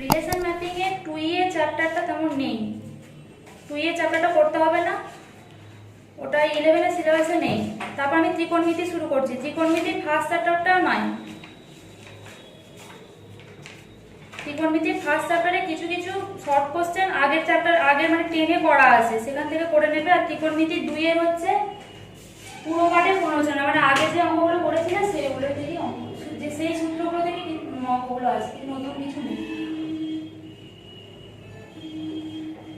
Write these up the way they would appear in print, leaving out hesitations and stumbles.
Relation mapping এ 2 এ চ্যাপ্টারটা তেমন নেই। 2 এ চ্যাপ্টারটা করতে হবে না, ওটা 11 এর সিলেবাসে নেই। তারপর আমি ত্রিকোণমিতি শুরু করছি। ত্রিকোণমিতি ফার্স্ট চ্যাপ্টারটা নয়, ত্রিকোণমিতির ফার্স্ট চ্যাপ্টারে কিছু কিছু শর্ট কোশ্চেন আগের চ্যাপ্টার আগের মানে 10 এ করা আছে, সেখান থেকে করে নেবে। আর ত্রিকোণমিতি 2 এর হচ্ছে পুরো পাঠে প্রশ্ন, মানে আগে যে অঙ্কগুলো করেছিল সেগুলো থেকেই অঙ্ক, যে সেই সূত্রগুলো থেকে অঙ্কগুলো আছে, নতুন কিছু নেই।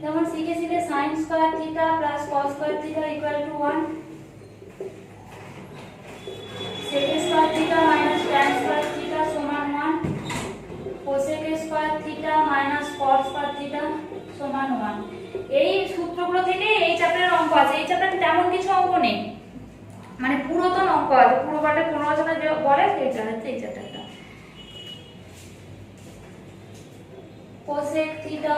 যেমন শিখে শিখে sin square theta plus cos square theta equal to 1, sec square theta minus tan square theta সমান 1, cosec square theta minus cos square theta সমান 1। এই সূত্রগুলো থেকে এই চ্যাপ্টারের অঙ্ক আছে। এই চ্যাপ্টারে তেমন কিছু অঙ্ক নেই, মানে পুরাতন অঙ্ক আছে, পুরো পাঠে 15 জন যে বলে সেই চ্যাপ্টারটা, এই চ্যাপ্টারটা cosec থিটা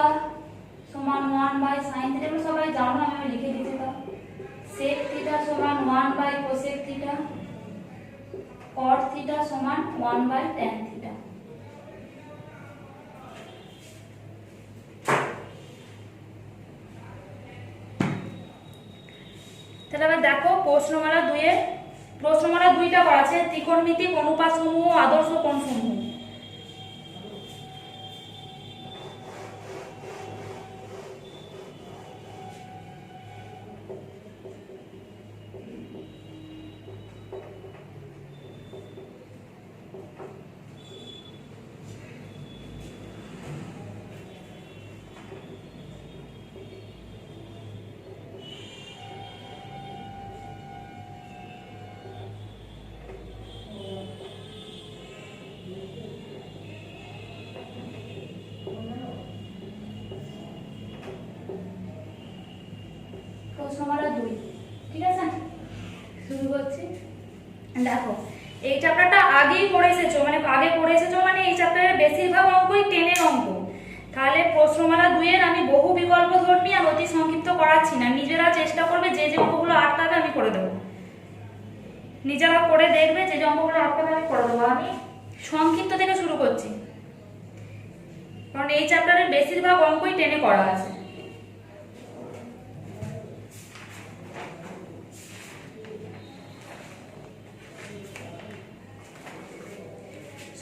সমান 1 বাই sin থিটা, এগুলো সবাই জানো, আমি লিখে দিতে দাও। sec থিটা সমান 1 by cosec theta, cot theta সমান 1 বাই tan থিটা। তাহলে এবার দেখো প্রশ্নমালা 2 এর, প্রশ্নমালা 2টা করা আছে, ত্রিকোণমিতিক অনুপাত সমূহ, আদর্শ কোণ সমূহ। প্রশ্নমালা 2, ঠিক আছে, শুরু করছি। দেখো এই চ্যাপ্টারটা আগেই পড়ে এসেছো, মানে আগে পড়ে এসেছো, মানে এই চ্যাপ্টারের বেশিরভাগ অঙ্কই 10 এর অঙ্ক। তাহলে প্রশ্নমালা 2 এর আমি বহু বিকল্প ধর্মী আর অতি সংক্ষিপ্ত করাচ্ছি না, নিজেরা চেষ্টা করবে, যে যে অঙ্কগুলো আটকাবে আমি করে দেবো, নিজেরা করে দেখবে, যে যে অঙ্কগুলো আটকাবে আমি করে দেবো। আমি সংক্ষিপ্ত থেকে শুরু করছি, কারণ এই চ্যাপ্টারের বেশিরভাগ অঙ্কই 10 এ করা আছে।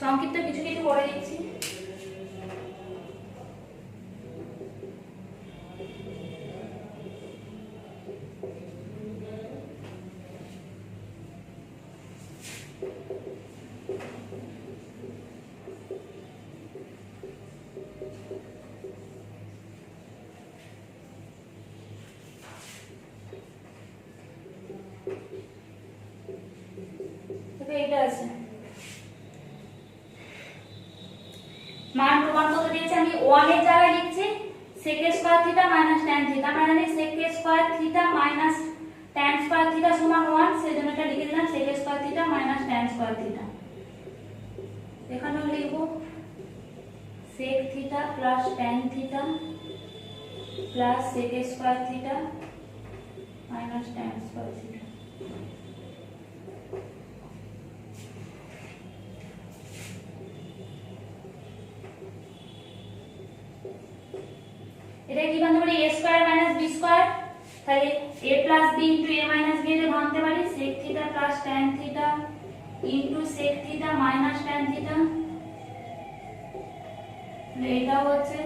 সংক্ষিপ্ত কিছু কিছু করে দিচ্ছি। এটা আছে মান প্রমাণ করতে দিয়েছে, আমি 1 এর জায়গায় লিখছি sec square theta minus tan theta. আমরা জানি sec square theta minus tan square theta সমান 1, সেজন্য এটা লিখে দিলাম sec square theta minus tan square theta. এখানেও লিখব sec theta plus tan theta plus sec square theta minus tan square theta. এটা কি ভাঙতে পারি a square minus b square, তাহলে a plus b into a minus b এর ভাঙতে পারি sec theta plus tan theta into sec theta minus tan theta. এটা হচ্ছে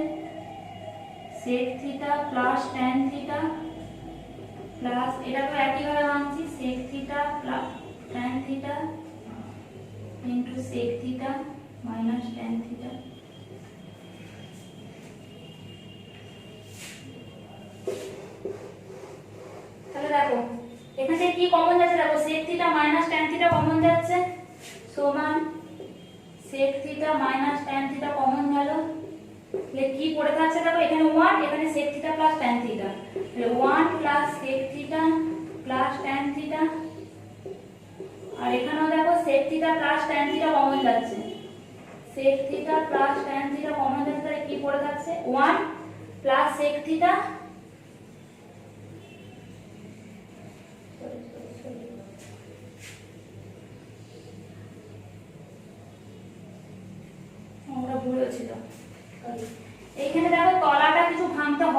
sec theta plus tan theta plus, এটাকে একই ভাবে ভাঙছি sec theta plus tan theta into sec theta minus tan theta. তাহলে দেখো এখান থেকে কি কমন যাচ্ছে, দেখো sec theta minus tan theta common যাচ্ছে, সমান sec theta minus tan theta common গেল। তাহলে কি পড়ে থাকছে, দেখো এখানে 1, এখানে sec theta plus tan theta, তাহলে 1 plus sec theta plus tan theta. আর এখানেও দেখো sec theta plus tan theta common যাচ্ছে, sec theta plus tan theta common যাচ্ছে, তাহলে কি পড়ে থাকছে 1 প্লাস sec থিটা আমরা ভুল ছিল।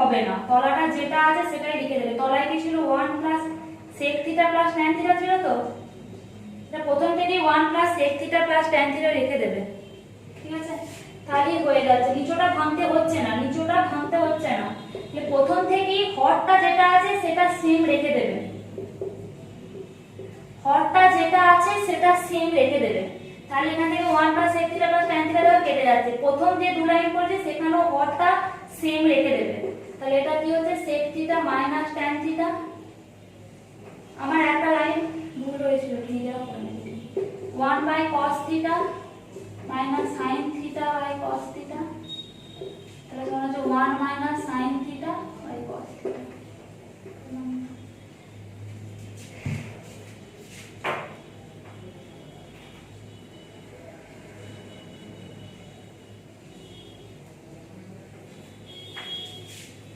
হবে না, তলাটা যেটা আছে সেটাই লিখে দেবে। তলায় কি ছিল 1 plus sec theta plus tan theta ছিল, তো এটা প্রথম থেকেই 1 plus sec theta plus tan theta রেখে দেবে, ঠিক আছে? তাহলেই হয়ে যাচ্ছে, নিচটা ভাঙতে হচ্ছে না, নিচটা ভাঙতে হচ্ছে না। প্রথম থেকেই হরটা যেটা আছে সেটা সেম রেখে দেবে, হরটা যেটা আছে সেটা সেম রেখে দেবে। তাহলে এখান থেকে 1 plus sec theta plus tan theta দেওয়া কেটে যাচ্ছে, প্রথম যে দু লাইন পড়ছে সেখানেও হরটা সেম রেখে দেবে। তাহলে এটা কি হচ্ছে sec theta minus tan theta. আমার একটা লাইন ভুল হয়েছিল, ঠিক আছে, 1 by cos theta minus sin theta by cos theta. তাহলে কেমন হচ্ছে 1 minus sin theta by cos theta.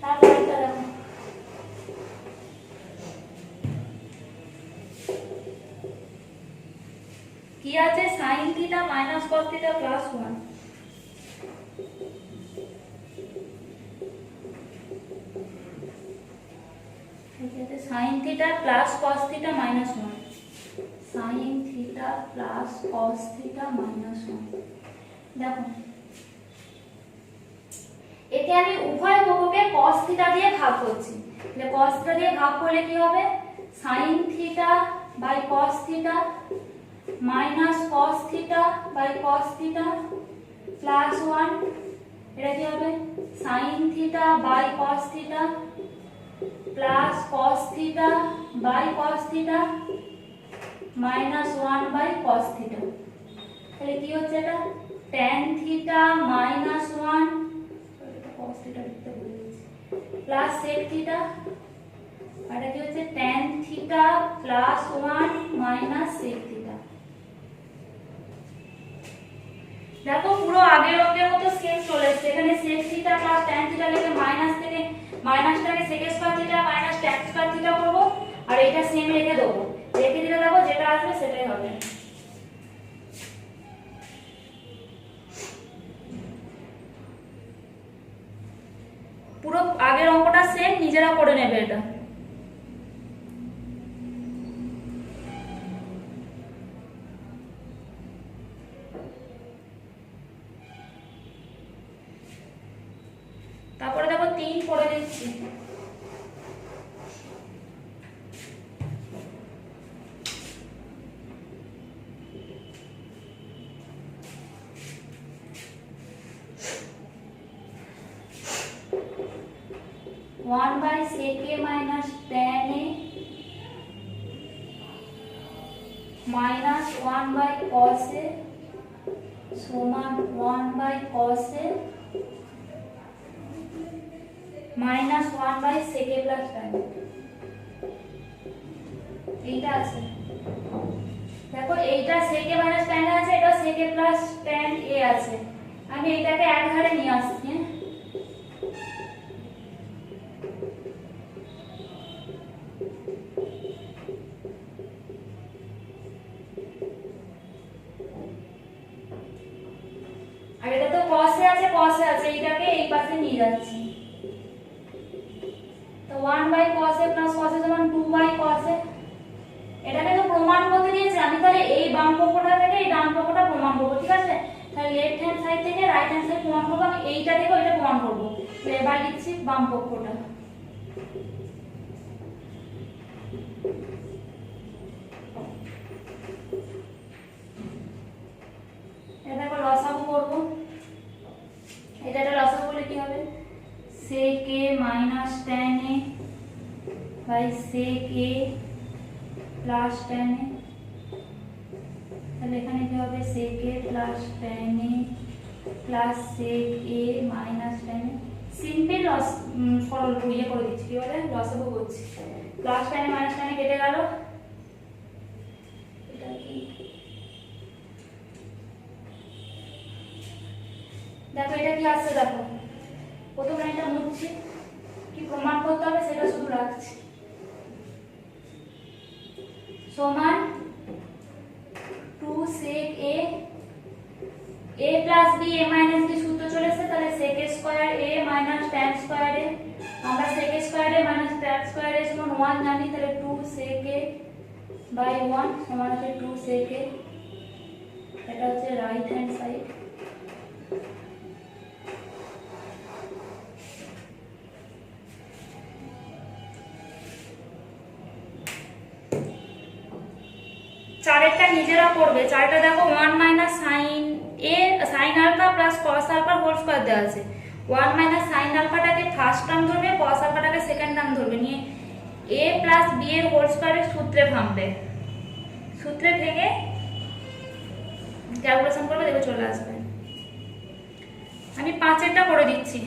তারপর এটা দেখো, কি আছে sin theta minus cos theta plus 1। sin theta plus cos theta minus 1, sin theta plus cos theta minus 1। দেখো এতে আমি উভয় পক্ষকে cos থিটা দিয়ে ভাগ করছি, তাহলে cos থিটা দিয়ে ভাগ করলে কি হবে sin theta by cos theta minus cos theta by cos theta plus 1। এটা কি হবে sin theta by cos theta plus cos theta by cos theta minus 1 by cos theta. তাহলে কি হচ্ছে এটা tan theta minus 1 cos theta লিখতে ভুলে গেছি প্লাস sec থিটা, আর এটা কি হচ্ছে tan theta plus 1 minus sec theta. দেখো পুরো আগের অঙ্কের মতো সেম চলে এসেছে, এখানে sec theta plus tan theta লিখে মাইনাস থেকে মাইনাসটাকে sec square theta minus tan square theta করব, আর এটা সেম রেখে দেবো, রেখে দিলে দেখো যেটা আসবে সেটাই হবে। পুরো আগের অঙ্কটা সেম, নিজেরা করে নেবে এটা। তারপরে দেখো 3 করে দিচ্ছি, one by sec a minus tan a minus 1 by cos a समान 1 by cos a minus 1 by sec a plus tan। এইটা আছে, দেখো এইটা sec a minus tan a আছে, এটা sec a plus tan a আছে। আমি এটাকে এক ধারে নিয়ে আসছি, আর এটা তো cos এ আছে, এইটাকে এই পাশে নিয়ে যাচ্ছি। তো 1 by cos a plus cos a সমান 2 বাই cos a। এটাকে তো প্রমাণ করতে দিয়েছে, আমি তাহলে এই বাম পক্ষটা থেকে এই ডান পক্ষটা প্রমাণ করব, ঠিক আছে? তাহলে লেফট হ্যান্ড সাইড থেকে রাইট হ্যান্ড সাইড প্রমাণ করব, আমি এইটা থেকে ওইটা প্রমাণ করব। তো এবার লিখছি বাম পক্ষটা। এটাকে লসাগু করব, এটা লসাগু করলে কি হবে sec a minus tan a by sec a plus tan a। তাহলে এখানে কি হবে sec a plus tan a plus sec a minus tan a। Simple সরল ইয়ে করে দিচ্ছি, কি বলে লসাগু করছি। Plus tan a minus tan a কেটে গেল, এটা কি দেখো এটা কি আসছে, দেখো প্রথম লাইনটা মুছছি, কি প্রমাণ করতে হবে সেটা শুধু রাখছি। সমান 2 sec a plus b a minus b সূত্র চলে এসেছে, তাহলে sec a square a minus tan square a square a সমান 1 জানি, তাহলে 2 sec a বাই 1 সমান হচ্ছে 2 sec a। এটা হচ্ছে রাইট হ্যান্ড সাইড। চারেরটা নিজেরা করবে। চারটা দেখো 1 minus sin a sin alpha plus cos alpha whole square দেওয়া আছে। 1 মাইনাস সাইন আলফাটাকে ফার্স্ট টার্ম ধরবে, কস আলফাটাকে সেকেন্ড টার্ম ধরবে, নিয়ে a প্লাস বি এর হোল স্কয়ারের সূত্রে ভাঙবে। সূত্রে ভেঙে ক্যালকুলেশন করবে, দেখবে চলে আসবে। আমি 5এরটা করে দিচ্ছি।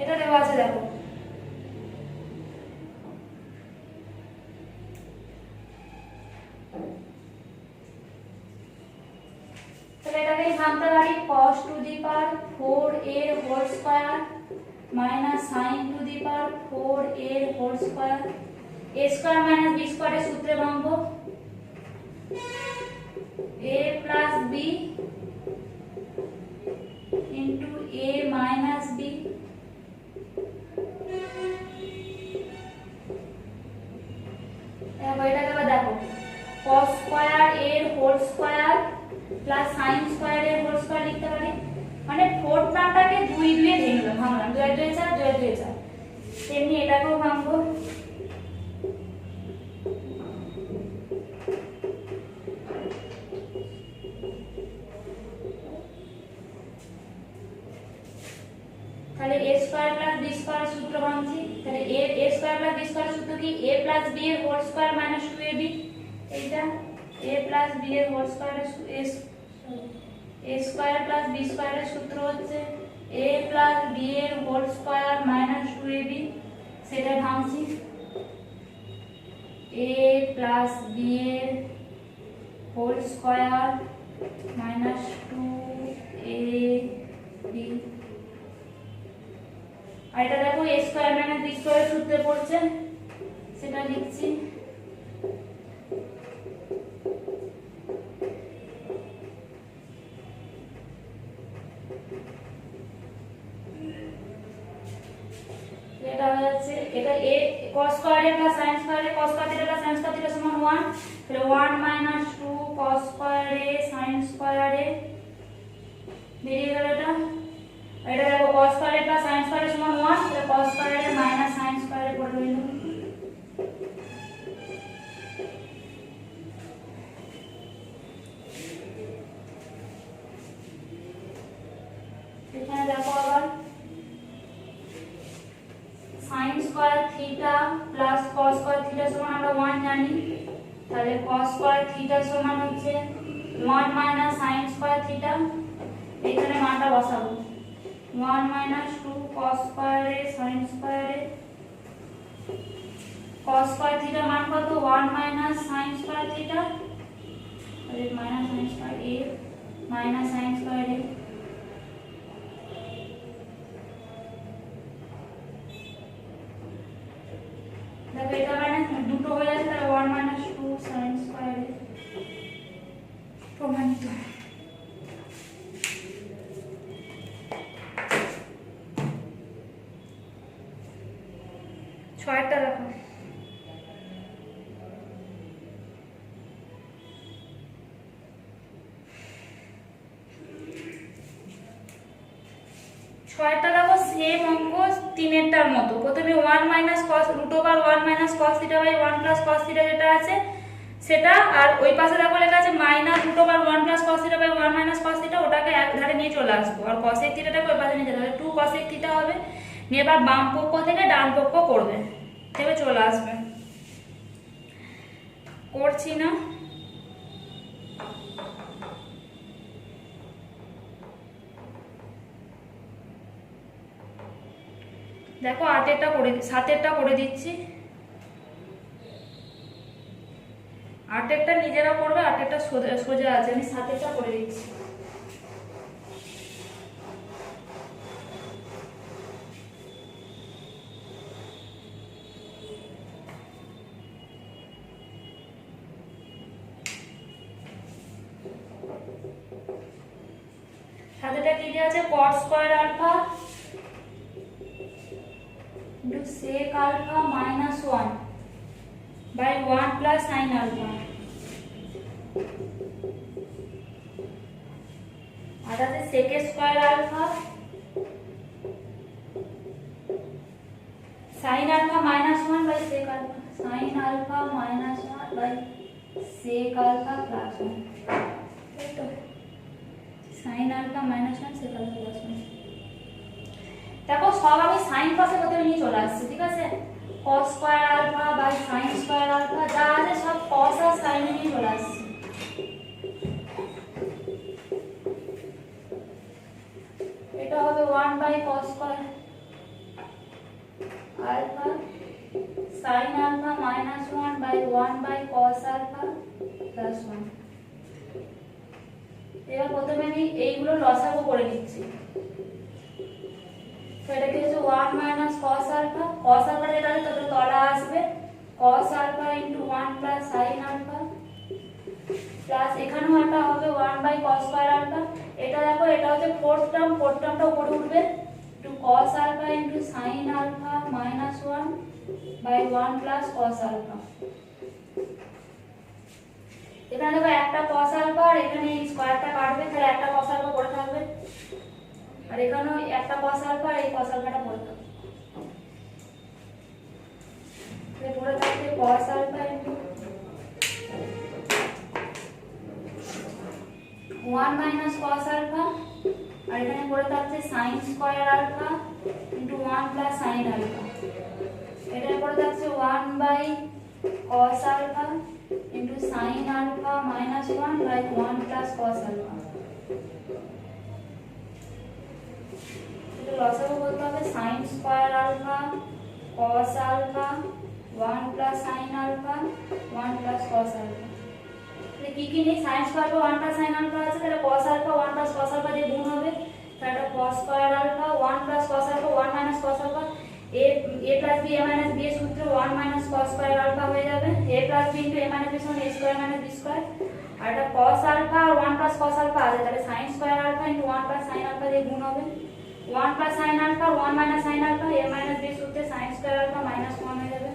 এটা দেওয়া আছে দেখো। তাহলে এটাকে ভাঙতে পারি cos টু দি পাওয়ার 4 এর whole square minus sin to the power 4 এর whole square, a square minus b স্কয়ারের সূত্রে ভাঙবো। a plus b into a minus b এবার দেখো cos স্কয়ার এর whole square plus sin square এর whole square লিখতে পারি। মানে 4 টার্মটাকে 2 দিয়ে ভাঙলাম, 2 2 4 2 2 4। তেমনি এটাকেও ভাঙবো। তাহলে a square plus b square সূত্র ভাঙছি। তাহলে a square plus b square সূত্র কি a প্লাস b এর হোল স্কয়ার মাইনাস 2ab। এইটা a প্লাস b এর হোল স্কয়ারের a স্কয়ার প্লাস b স্কয়ারের সূত্র হচ্ছে a প্লাস b এর হোল স্কয়ার মাইনাস 2ab। সেটা ভাঙছি। a প্লাস b এর হোল স্কয়ার মাইনাস 2ab। আর এটা দেখো a স্কয়ার মাইনাস b স্কয়ারের সূত্রে পড়ছে, সেটা লিখছি। এটা হয়ে যাচ্ছে, এটা a cos স্কয়ার এর প্লাস sin স্কয়ার এর cos square theta plus sin square theta সমান 1। তাহলে 1 মাইনাস 2 cos স্কয়ার এ sin স্কয়ার এ বেরিয়ে গেল এটা। এটা দেখো cos স্কয়ার এর প্লাস sin স্কয়ার এর সমান 1, তাহলে cos স্কয়ার এর মাইনাস sin স্কয়ার এর পড়ে রইল। এখানে দেখো আবার sin square theta plus cos square theta সমান আমরা 1 জানি। তাহলে cos স্কয়ার থিটা সমান হচ্ছে 1 মাইনাস sin স্কয়ার থিটা। এখানে মানটা বসাবো। 1 মাইনাস 2 cos স্কয়ার এ sin স্কয়ার এ cos স্কয়ার থিটা মান কত 1 মাইনাস sin স্কয়ার থিটা, তাহলে মাইনাস sin স্কয়ার এ মাইনাস sin স্কয়ার এ। দেখো এটা মাইনাস দুটো হয়ে যাচ্ছে, তাহলে 1 মাইনাস 2 sin স্কয়ার এ প্রমাণিত। ছয়টা দেখো। ছয়টা দেখো সেম অঙ্ক তিনেরটার মতো। প্রথমে 1 minus cos root over 1 minus cos theta by 1 plus cos theta যেটা আছে সেটা, আর ওই পাশে দেখো লেখা আছে minus root over 1 plus cos theta by 1 minus cos theta, ওটাকে এক ধারে নিয়ে চলে আসবো। আর cosec থিটাটাকে ওই পাশে নিয়ে যেতে হবে, 2 cosec থিটা হবে। নিয়ে এবার বাম পক্ষ থেকে ডান পক্ষ করবে, তবে চলে আসবে। করছি না, দেখো 8এরটা করে 7এরটা করে দিচ্ছি। 8এরটা নিজেরা করবে, 8এরটা সোজা আছে, আমি 7এরটা করে দিচ্ছি। কি দেওয়া আছে cot square alpha into sec alpha minus 1 by 1 plus sin alpha. আর আছে sec square alpha sin alpha minus 1 by sec alpha, sin alpha minus 1 by sec alpha plus 1। এই তো sin alpha minus 1 sec alpha plus 1। দেখো সব আমি sin পাশে প্রথমে নিয়ে চলে আসছি, ঠিক আছে? cos square alpha by sin square alpha যা আছে সব cos আর sin এ নিয়ে চলে আসছি। এটা হবে 1 by cos square alpha sin alpha minus 1 by 1 by cos alpha plus 1। এবার প্রথমে আমি এইগুলো লসাগু করে নিচ্ছি। তো এটা কি হচ্ছে 1 minus cos alpha, cos alpha যেটা আছে তাহলে তলা আসবে cos alpha into 1 plus sin alpha plus এখানেও একটা হবে 1 বাই cos স্কয়ার আলফা। এটা দেখো এটা হচ্ছে ফোর্থ টার্মটা উপরে উঠবে two cos alpha into sin alpha minus 1 by 1 plus cos alpha. এখানে দেখো একটা cos আলফা আর এখানে এই স্কয়ারটা কাটবে, তাহলে একটা cos আলফা পড়ে থাকবে আর এখানেও একটা cos আলফা আর এই cos আলফাটা পড়ে থাকবে। তাহলে পড়ে থাকবে cos alpha into 1 minus cos alpha আর এখানে পড়ে থাকছে sin square alpha into 1 plus sin alpha. এখানে পড়ে থাকছে 1 by cos alpha into sin alpha minus 1 by 1 plus cos alpha. এটা লসাগু বলতে হবে sin square alpha cos alpha 1 plus sin alpha 1 plus cos alpha. তাহলে কি কি নেই sin square alpha 1 plus sin alpha আছে, তাহলে cos alpha 1 plus cos alpha দিয়ে গুণ হবে, তাহলে এটা cos square alpha 1 plus cos alpha 1 minus cos alpha a plus b a minus b এর সূত্রে 1 মাইনাস cos স্কয়ার আলফা হয়ে যাবে a plus b into a minus b সমান a square minus b square. আর এটা cos alpha আর 1 plus cos alpha আছে, তাহলে sin square alpha into 1 plus sin alpha দিয়ে গুণ হবে 1 plus sin alpha 1 minus sin alpha a minus b সূত্রে sin স্কয়ার আলফা মাইনাস 1 হয়ে যাবে।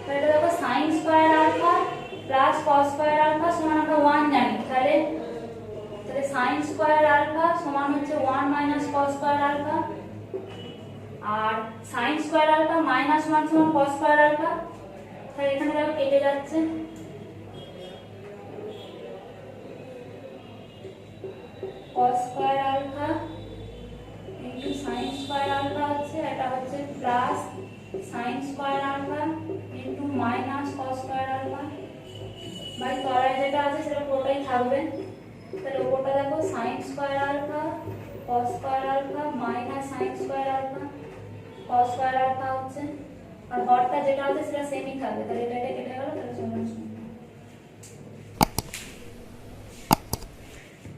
তাহলে দেখো sin square alpha plus cos square alpha সমান আমরা 1 জানি, তাহলে sin স্কয়ার আলফা সমান হচ্ছে 1 মাইনাস cos স্কয়ার আলফা আর sin স্কয়ার আলফা মাইনাস 1 সমান cos স্কয়ার আলফা। তাহলে এখানে দেখো কেটে যাচ্ছে, cos square alpha into sin square alpha হচ্ছে এটা হচ্ছে plus sin square alpha into minus cos square alpha by তলায় যেটা আছে সেটা পুরোটাই থাকবে। তাহলে উপরটা দেখো sin square alpha cos square alpha minus sin square alpha cos square alpha হচ্ছে, আর হরটা যেটা আছে সেটা সেমই থাকবে, তাহলে এটা কেটে গেল, তাহলে সমান সমান।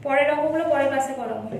পরের অঙ্কগুলো পরের ক্লাসে করা হবে।